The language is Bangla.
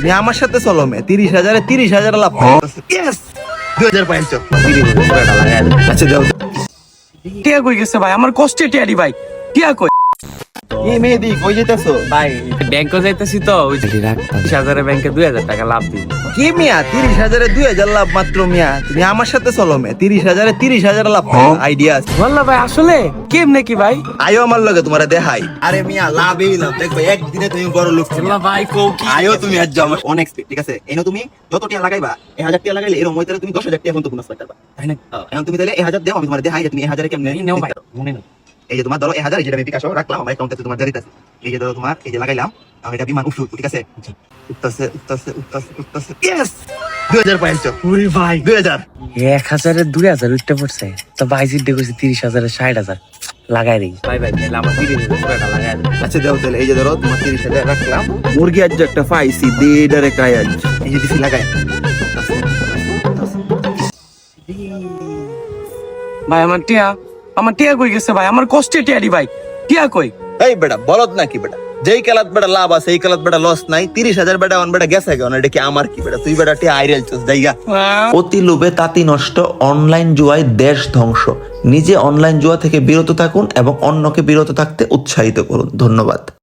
তুমি আমার সাথে চলো মে 30,000-এ 30,000 লাভ। ইয়েস 2000 পাইছো। আচ্ছা যাও। টিয়া কই গেছে ভাই? আমার কষ্টে টিয়ারি ভাই, টিয়া কই? এই মেহেদি কই যেতেছো? ভাই ব্যাংকে যাইতেছি তো, ওই 30,000 ব্যাংকে 2000 টাকা লাভ দিই। কি মিয়া 30,000-এ 2000 লাভ মাত্র মিয়া? তুমি আমার সাথে চলো মে 30,000-এ 30,000 লাভ। আইডিয়া আছে? বললা ভাই আসলে কেমনে কি ভাই? আয়ো আমার লগে তোমারে দেখাই। আরে মিয়া লাভই লাভ, দেখবে একদিনে তুমি বড় লোক। বললা ভাই কও কি? আয়ো তুমি আজ যাও, আমার অনেক স্পিড, ঠিক আছে? এনো তুমি যত টিয়া লাগাইবা 1000 টিয়া লাগাইলে এরকম হইতারে তুমি 10,000 টিয়া পর্যন্ত বোনাস পাইতে পারবা। তাই না? এখন তুমি তাহলে 1000 দাও, আমি তোমারে দেখাই যে তুমি 1000-এ কেমনে নেও ভাই, মনে না। এই যে তোমার ধরো 1000, যেটা আমি বিকাশ রাখলাম আমার অ্যাকাউন্টে, তোমার দিয়ে দিতেছি। এই যে ধরো তোমার এই যে লাগাইলাম, আমি এটা বিমান উঠলো, ঠিক আছে? উঠতেছে উঠতেছে উঠতেছে উঠতেছে। ইয়েস 2000 পাইছো। ওরে ভাই 2000। 1000-এর 2000 উঠতে পড়ছে তো ভাই, জিদ্দে কইছে 30,000-এর 60,000 লাগাই দেই। ভাই ভাই তাহলে আমার 30,000 টাকা লাগাই দেই। আচ্ছা দাও তাহলে। এই যে ধরো তোমার 30,000 রাখলাম, মুরগি আজ একটা পাইছি, দেড় একটা আজ এই যে দিছি লাগাই। ভাই আমার টিয়া কই গেছে ভাই? আমার কষ্টে টিয়ারি ভাই, টিয়া কই? এই বেটা বলদ নাকি বেটা? যেই খেলাত বেটা লাভ আছে এই খেলাত বেটা লস নাই। 30,000 বেটা অন বেটা গেছে কেন? এটা কি আমার কি বেটা? তুই বেটা টিয়া আইরেল চোস জায়গা। অতি লোভে তাঁতি নষ্ট, অনলাইন জুয়ায় দেশ ধ্বংস। নিজে অনলাইন জুয়া থেকে বিরত থাকুন এবং অন্যকে বিরত থাকতে উৎসাহিত করুন। ধন্যবাদ।